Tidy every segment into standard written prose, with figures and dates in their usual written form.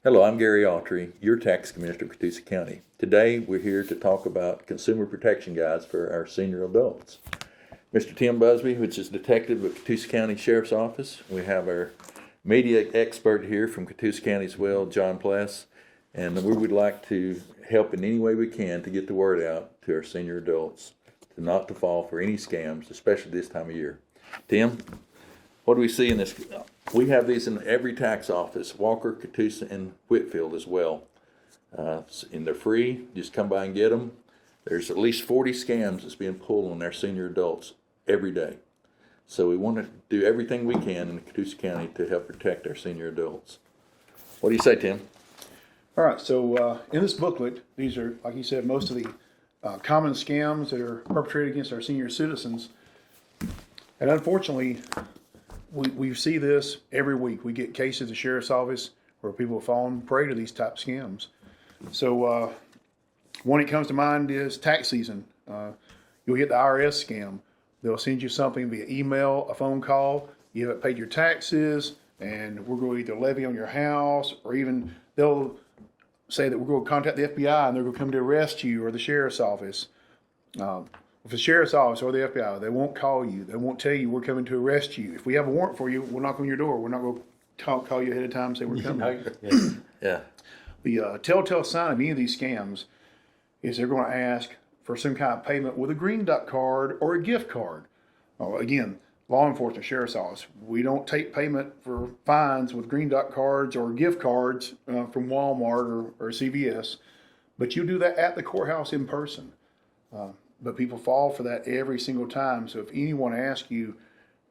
Hello, I'm Gary Autry, your tax commissioner of Catoosa County. Today, we're here to talk about consumer protection guides for our senior adults. Mr. Tim Busby, which is detective at Catoosa County Sheriff's Office. We have our media expert here from Catoosa County as well, John Pless, and we would like to help in any way we can to get the word out to our senior adults, to not to fall for any scams, especially this time of year. Tim, what do we see in this? We have these in every tax office, Walker, Catoosa, and Whitfield as well. And they're free. Just come by and get them. There's at least 40 scams that's being pulled on our senior adults every day. So we want to do everything we can in Catoosa County to help protect our senior adults. What do you say, Tim? All right, so in this booklet, these are, like you said, most of the common scams that are perpetrated against our senior citizens. And unfortunately, we see this every week. We get cases at the sheriff's office where people have fallen prey to these type scams. So one that comes to mind is tax season. You'll get the IRS scam. They'll send you something via email, a phone call. You haven't paid your taxes, and we're going to either levy on your house, or even they'll say that we're going to contact the FBI and they're going to come to arrest you, or the sheriff's office. If the sheriff's office or the FBI, they won't call you. They won't tell you we're coming to arrest you. If we have a warrant for you, we'll knock on your door. We're not going to call you ahead of time and say we're coming. Yeah. The telltale sign of any of these scams is they're going to ask for some kind of payment with a Green Dot card or a gift card. Again, law enforcement, sheriff's office, we don't take payment for fines with Green Dot cards or gift cards from Walmart or CVS, but you do that at the courthouse in person. But people fall for that every single time. So if anyone asks you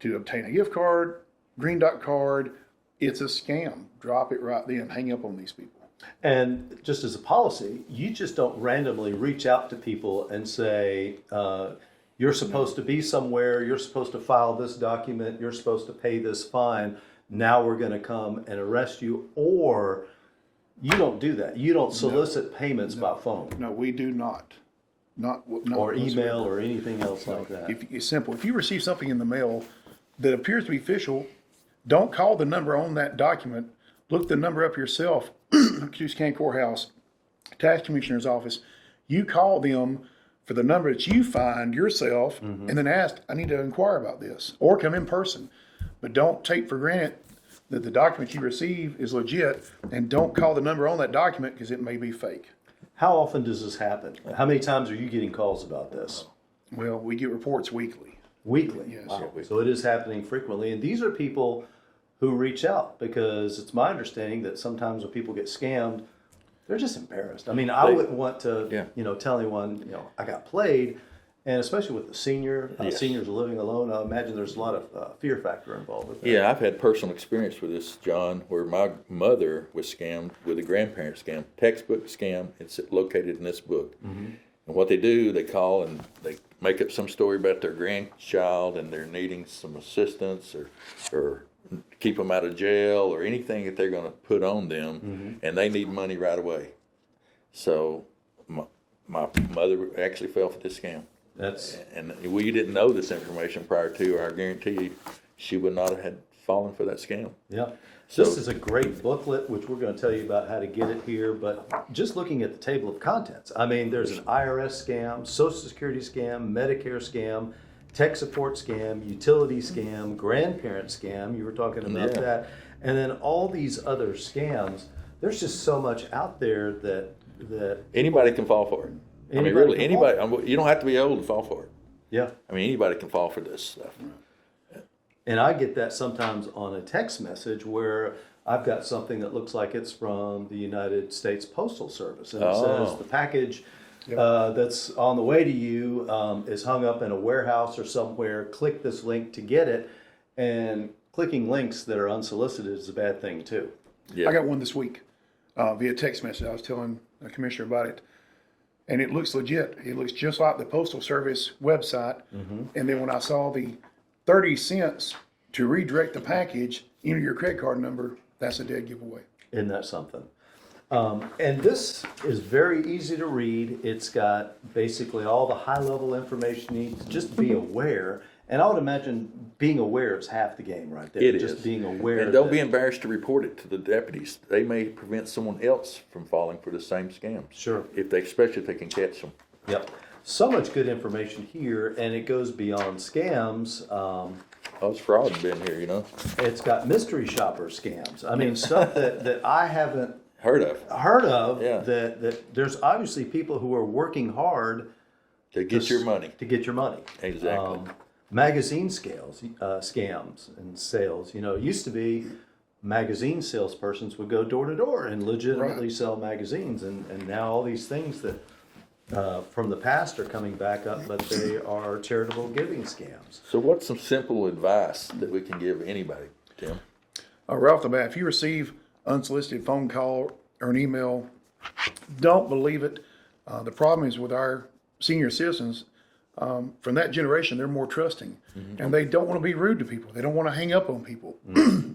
to obtain a gift card, Green Dot card, it's a scam. Drop it right then. Hang up on these people. And just as a policy, you just don't randomly reach out to people and say, you're supposed to be somewhere, you're supposed to file this document, you're supposed to pay this fine, now we're going to come and arrest you. Or you don't do that. You don't solicit payments by phone. No, we do not. Not or email or anything else like that. It's simple. If you receive something in the mail that appears to be official, don't call the number on that document. Look the number up yourself. Catoosa County Courthouse, Tax Commissioner's Office. You call them for the number that you find yourself, and then ask, I need to inquire about this, or come in person. But don't take for granted that the document you receive is legit, and don't call the number on that document because it may be fake. How often does this happen? How many times are you getting calls about this? Well, we get reports weekly. Weekly? Yes. Wow. So it is happening frequently. And these are people who reach out, because it's my understanding that sometimes when people get scammed, they're just embarrassed. I mean, I wouldn't want to, tell anyone, I got played. And especially with the seniors living alone, I imagine there's a lot of fear factor involved with that. Yeah, I've had personal experience with this, John, where my mother was scammed with a grandparent scam, textbook scam. It's located in this book. Mm-hmm. And what they do, they call and they make up some story about their grandchild and they're needing some assistance or keep them out of jail or anything that they're going to put on them, and they need money right away. So my mother actually fell for this scam. And we didn't know this information prior to, or I guarantee you she would not have had fallen for that scam. Yeah. So, this is a great booklet, which we're going to tell you about how to get it here. But just looking at the table of contents, I mean, there's an IRS scam, Social Security scam, Medicare scam, tech support scam, utility scam, grandparent scam. You were talking about that. And then all these other scams. There's just so much out there that anybody can fall for it. Anybody. You don't have to be old to fall for it. Yeah. I mean, anybody can fall for this stuff. And I get that sometimes on a text message where I've got something that looks like it's from the United States Postal Service. And it says the package that's on the way to you is hung up in a warehouse or somewhere. Click this link to get it. And clicking links that are unsolicited is a bad thing, too. Yeah. I got one this week via text message. I was telling the commissioner about it. And it looks legit. It looks just like the Postal Service website. Mm-hmm. And then when I saw the 30 cents to redirect the package, enter your credit card number, that's a dead giveaway. Isn't that something? And this is very easy to read. It's got basically all the high-level information you need to just be aware. And I would imagine being aware is half the game right there. It just is. being aware. And don't that- be embarrassed to report it to the deputies. They may prevent someone else from falling for the same scams. Sure. Especially if they can catch them. Yep. So much good information here, and it goes beyond scams. Those fraud been here, you know. It's got mystery shopper scams. I mean, stuff that I haven't Heard of. heard of. Yeah. That there's obviously people who are working hard To get your money. to get your money. Exactly. Magazine scams and sales. You know, it used to be magazine salespersons would go door to door and legitimately sell magazines, and now all these things that from the past are coming back up, but they are charitable giving scams. So what's some simple advice that we can give anybody, Tim? Right off the bat, if you receive unsolicited phone call or an email, don't believe it. The problem is with our senior citizens, from that generation, they're more trusting, and they don't want to be rude to people. They don't want to hang up on people.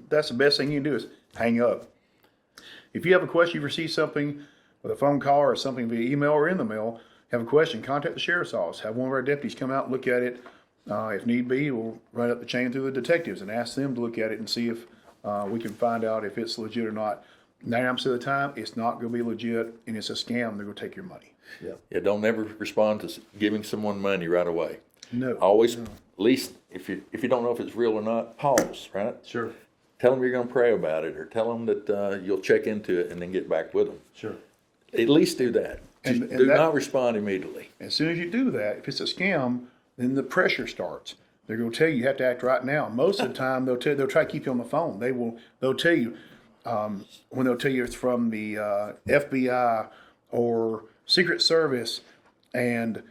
That's the best thing you can do is hang up. If you have a question, you've received something with a phone call or something via email or in the mail, have a question, contact the sheriff's office. Have one of our deputies come out and look at it. If need be, we'll run up the chain through the detectives and ask them to look at it and see if we can find out if it's legit or not. 99% of the time, it's not going to be legit, and it's a scam. They're going to take your money. Yeah, don't ever respond to giving someone money right away. No. Always, at least if you don't know if it's real or not, pause, right? Sure. Tell them you're going to pray about it, or tell them that you'll check into it and then get back with them. Sure. At least do that. Just And do that- not respond immediately. As soon as you do that, if it's a scam, then the pressure starts. They're going to tell you have to act right now. Most of the time, they'll try to keep you on the phone. They'll tell you when they'll tell you it's from the FBI or Secret Service, and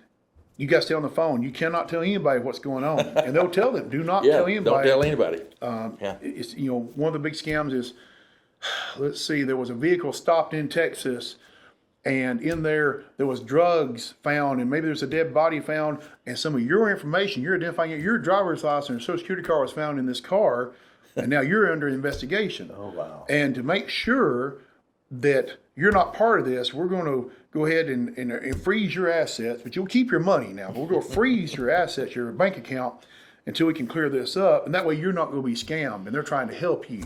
you got to stay on the phone. You cannot tell anybody what's going on, and they'll tell them, do not Yeah, tell don't anybody. tell anybody. Yeah. It's, one of the big scams is, let's see, there was a vehicle stopped in Texas, and in there was drugs found, and maybe there's a dead body found, and some of your information, you're identifying it, your driver's license or social security card was found in this car, and now you're under investigation. Oh, wow. And to make sure that you're not part of this, we're going to go ahead and freeze your assets, but you'll keep your money now. But we're going to freeze your assets, your bank account, until we can clear this up, and that way you're not going to be scammed, and they're trying to help you.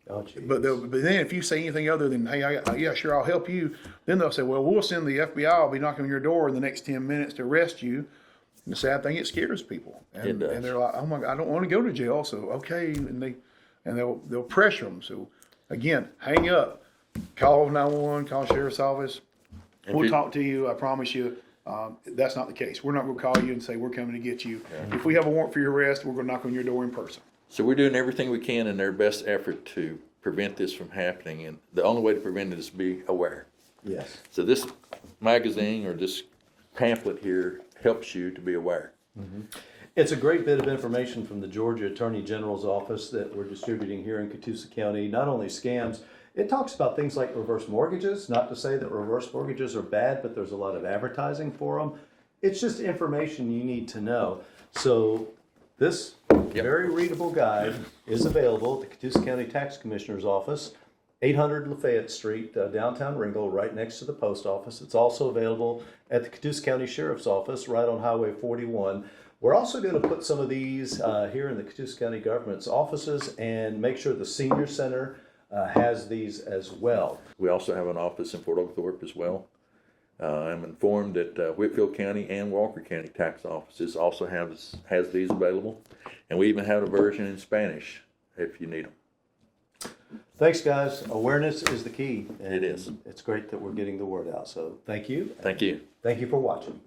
Oh, geez. But then if you say anything other than, hey, yeah, sure, I'll help you, then they'll say, well, we'll send the FBI, I'll be knocking on your door in the next 10 minutes to arrest you. And the sad thing, it scares people. And, It does. and they're like, oh my God, I don't want to go to jail. So, okay. And they'll pressure them. So again, hang up, call 911, call sheriff's office. We'll talk to you. I promise you. That's not the case. We're not going to call you and say we're coming to get you. If we have a warrant for your arrest, we're going to knock on your door in person. So we're doing everything we can in their best effort to prevent this from happening, and the only way to prevent it is to be aware. Yes. So this magazine or this pamphlet here helps you to be aware. It's a great bit of information from the Georgia Attorney General's office that we're distributing here in Catoosa County. Not only scams, it talks about things like reverse mortgages. Not to say that reverse mortgages are bad, but there's a lot of advertising for them. It's just information you need to know. So this very readable guide is available at the Catoosa County Tax Commissioner's office, 800 Lafayette Street, downtown Ringgold, right next to the post office. It's also available at the Catoosa County Sheriff's Office, right on Highway 41. We're also going to put some of these here in the Catoosa County government's offices and make sure the Senior Center has these as well. We also have an office in Fort Oglethorpe as well. I'm informed that Whitfield County and Walker County tax offices also has these available, and we even have a version in Spanish if you need them. Thanks, guys. Awareness is the key. And It is. It's great that we're getting the word out. So thank you. Thank you. Thank you for watching.